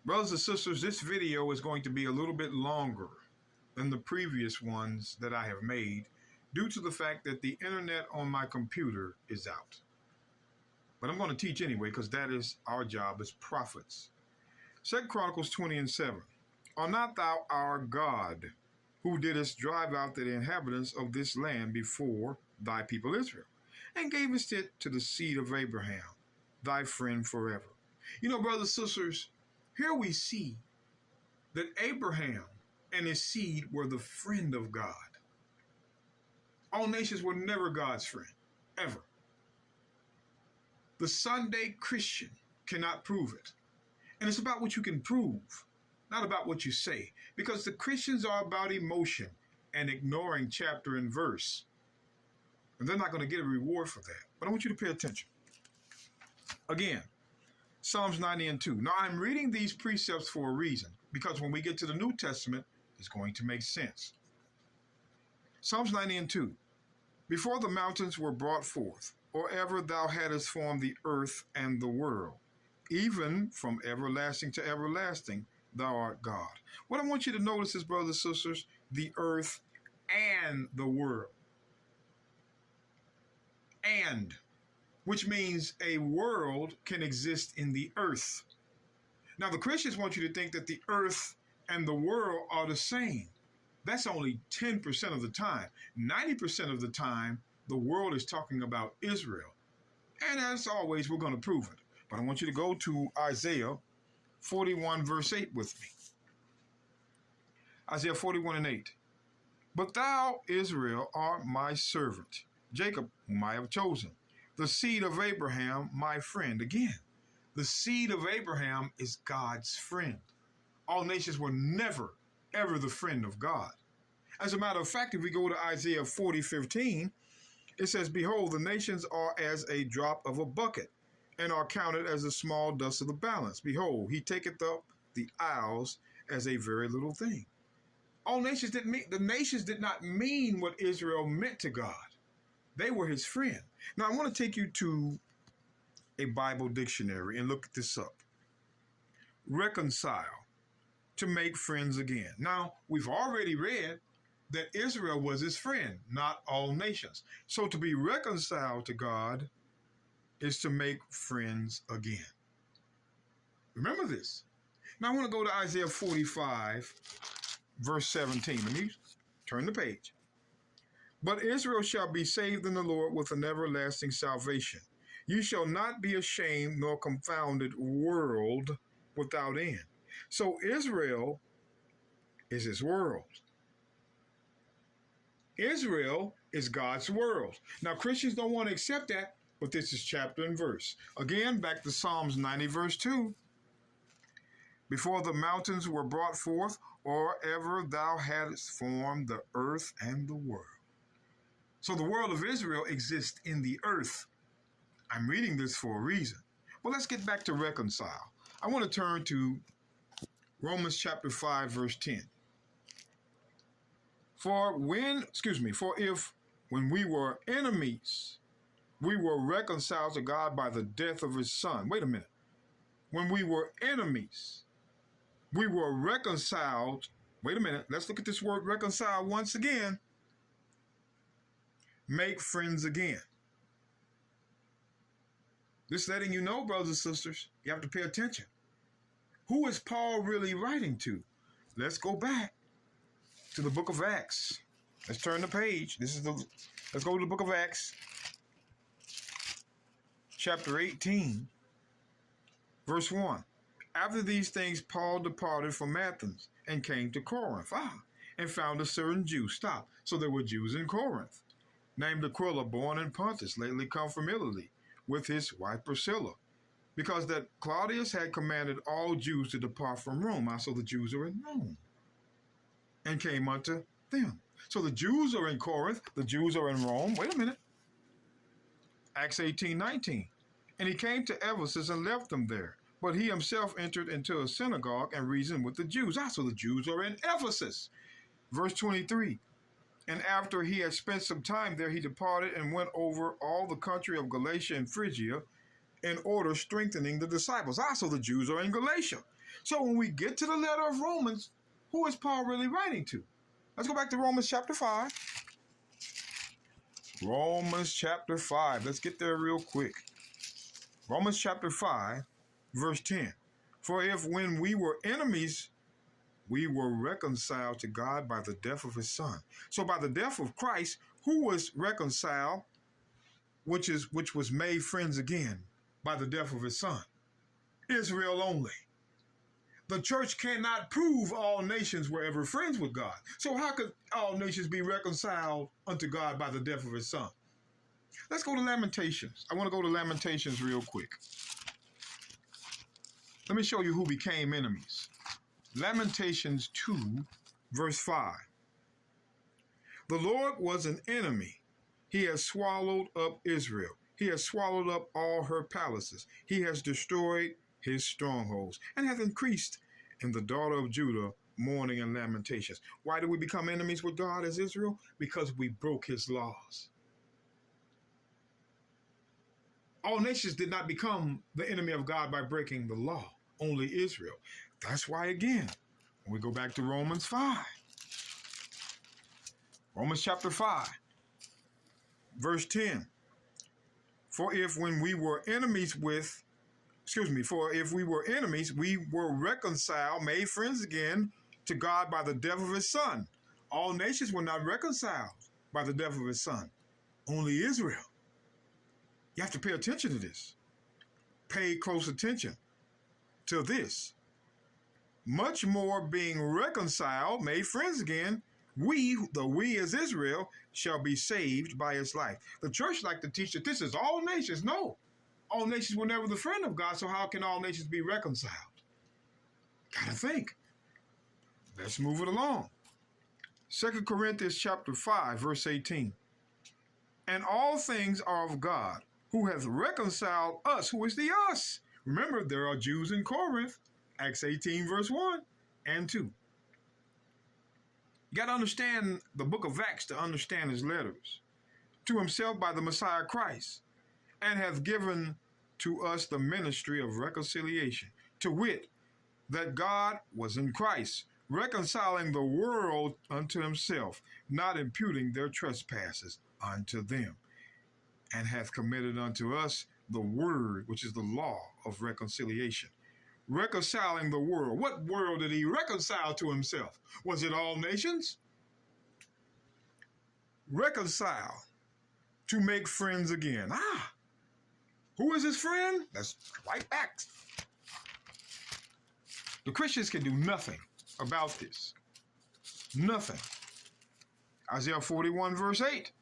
Brothers and sisters, this video is going to be a little bit longer than the previous ones that I have made due to the fact that the internet on my computer is out. But I'm going to teach anyway because that is our job as prophets. 2 Chronicles 20:7. Are not thou our God, who didst drive out the inhabitants of this land before thy people Israel, and gavest it to the seed of Abraham, thy friend forever? You know, brothers and sisters, here we see that Abraham and his seed were the friend of God. All nations were never God's friend, ever. The Sunday Christian cannot prove it. And it's about what you can prove, not about what you say, because the Christians are about emotion and ignoring chapter and verse. And they're not going to get a reward for that. But I want you to pay attention. Again, Psalms 90:2. Now, I'm reading these precepts for a reason, because when we get to the New Testament, it's going to make sense. Psalms 90:2. Before the mountains were brought forth, or ever thou hadst formed the earth and the world, even from everlasting to everlasting, thou art God. What I want you to notice is, brothers and sisters, the earth and the world. And, which means a world can exist in the earth. Now, the Christians want you to think that the earth and the world are the same. That's only 10% of the time. 90% of the time, the world is talking about Israel. And as always, we're going to prove it. But I want you to go to Isaiah 41, verse 8 with me. Isaiah 41:8. But thou, Israel, art my servant, Jacob, whom I have chosen, the seed of Abraham, my friend. Again, the seed of Abraham is God's friend. All nations were never, ever the friend of God. As a matter of fact, if we go to Isaiah 40:15, it says, Behold, the nations are as a drop of a bucket, and are counted as the small dust of the balance. Behold, he taketh up the isles as a very little thing. All nations didn't mean, the nations did not mean what Israel meant to God. They were his friend. Now, I want to take you to a Bible dictionary and look this up. Reconcile, to make friends again. Now, we've already read that Israel was his friend, not all nations. So to be reconciled to God is to make friends again. Remember this. Now, I want to go to Isaiah 45, verse 17. Let me turn the page. But Israel shall be saved in the Lord with an everlasting salvation. You shall not be ashamed nor confounded, world without end. So Israel is his world. Israel is God's world. Now, Christians don't want to accept that, but this is chapter and verse. Again, back to Psalms 90, verse 2. Before the mountains were brought forth, or ever thou hadst formed the earth and the world. So the world of Israel exists in the earth. I'm reading this for a reason. Well, let's get back to reconcile. I want to turn to Romans chapter 5, verse 10. For if when we were enemies, we were reconciled to God by the death of his son. Wait a minute. When we were enemies, we were reconciled. Wait a minute. Let's look at this word reconcile once again. Make friends again. This letting you know, brothers and sisters, you have to pay attention. Who is Paul really writing to? Let's go back to the book of Acts. Let's turn the page. Let's go to the book of Acts, chapter 18, verse 1. After these things, Paul departed from Athens and came to Corinth, and found a certain Jew. Stop. So there were Jews in Corinth, named Aquila, born in Pontus, lately come from Italy, with his wife Priscilla, because that Claudius had commanded all Jews to depart from Rome. So the Jews are in Rome, and came unto them. So the Jews are in Corinth, the Jews are in Rome. Wait a minute. Acts 18:19. And he came to Ephesus and left them there. But he himself entered into a synagogue and reasoned with the Jews. So the Jews are in Ephesus. Verse 23. And after he had spent some time there, he departed and went over all the country of Galatia and Phrygia, in order strengthening the disciples. So the Jews are in Galatia. So when we get to the letter of Romans, who is Paul really writing to? Let's go back to Romans chapter 5. Romans chapter 5. Let's get there real quick. Romans chapter 5, verse 10. For if when we were enemies, we were reconciled to God by the death of his son. So by the death of Christ, who was reconciled, which was made friends again by the death of his son? Israel only. The church cannot prove all nations were ever friends with God. So how could all nations be reconciled unto God by the death of his son? Let's go to Lamentations. I want to go to Lamentations real quick. Let me show you who became enemies. Lamentations 2, verse 5. The Lord was an enemy. He has swallowed up Israel. He has swallowed up all her palaces. He has destroyed his strongholds and hath increased in the daughter of Judah mourning and lamentations. Why did we become enemies with God as Israel? Because we broke his laws. All nations did not become the enemy of God by breaking the law. Only Israel. That's why, again, when we go back to Romans 5. Romans chapter 5, verse 10. For if we were enemies, we were reconciled, made friends again to God by the death of his son. All nations were not reconciled by the death of his son. Only Israel. You have to pay attention to this. Pay close attention to this. Much more being reconciled, made friends again, we as Israel shall be saved by his life. The church like to teach that this is all nations. No, all nations were never the friend of God, so how can all nations be reconciled? Gotta think. Let's move it along. 2 Corinthians chapter 5, verse 18. And all things are of God, who hath reconciled us. Who is the us? Remember, there are Jews in Corinth. Acts 18, verse 1 and 2. You got to understand the book of Acts to understand his letters. To himself by the Messiah Christ, and hath given to us the ministry of reconciliation, to wit, that God was in Christ, reconciling the world unto himself, not imputing their trespasses unto them, and hath committed unto us the word, which is the law of reconciliation. Reconciling the world. What world did he reconcile to himself? Was it all nations? Reconcile, to make friends again. Who is his friend? That's right back. The Christians can do nothing about this. Nothing. Isaiah 41, verse 8.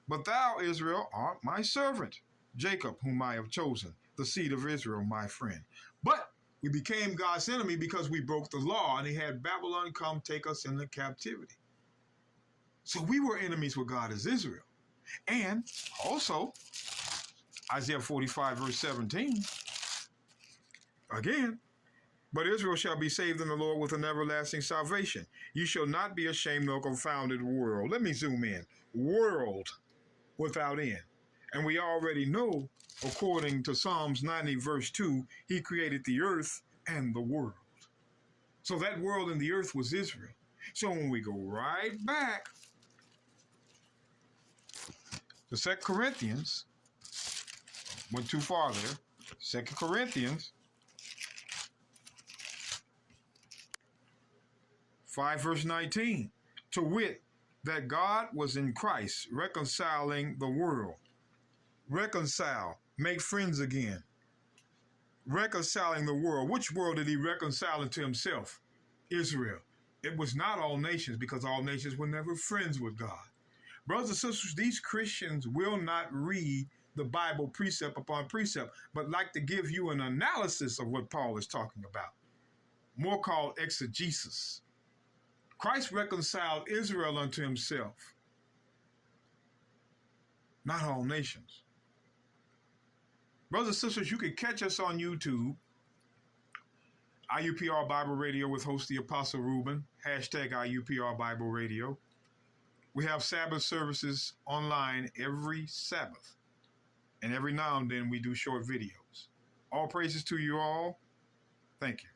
But thou, Israel, art my servant, Jacob, whom I have chosen, the seed of Israel, my friend. But we became God's enemy because we broke the law, and he had Babylon come take us into captivity. So we were enemies with God as Israel. And also, Isaiah 45, verse 17, again, but Israel shall be saved in the Lord with an everlasting salvation. You shall not be ashamed nor confounded, world. Let me zoom in. World without end. And we already know, according to Psalms 90, verse 2, he created the earth and the world. So that world and the earth was Israel. So when we go right back to 2 Corinthians, went too far there, 2 Corinthians 5, verse 19, to wit, that God was in Christ, reconciling the world. Reconcile, make friends again. Reconciling the world. Which world did he reconcile into himself? Israel. It was not all nations, because all nations were never friends with God. Brothers and sisters, these Christians will not read the Bible precept upon precept, but like to give you an analysis of what Paul is talking about. More called exegesis. Christ reconciled Israel unto himself, not all nations. Brothers and sisters, you can catch us on YouTube, IUPR Bible Radio with host the Apostle Reuben, hashtag IUPR Bible Radio. We have Sabbath services online every Sabbath, and every now and then we do short videos. All praises to you all. Thank you.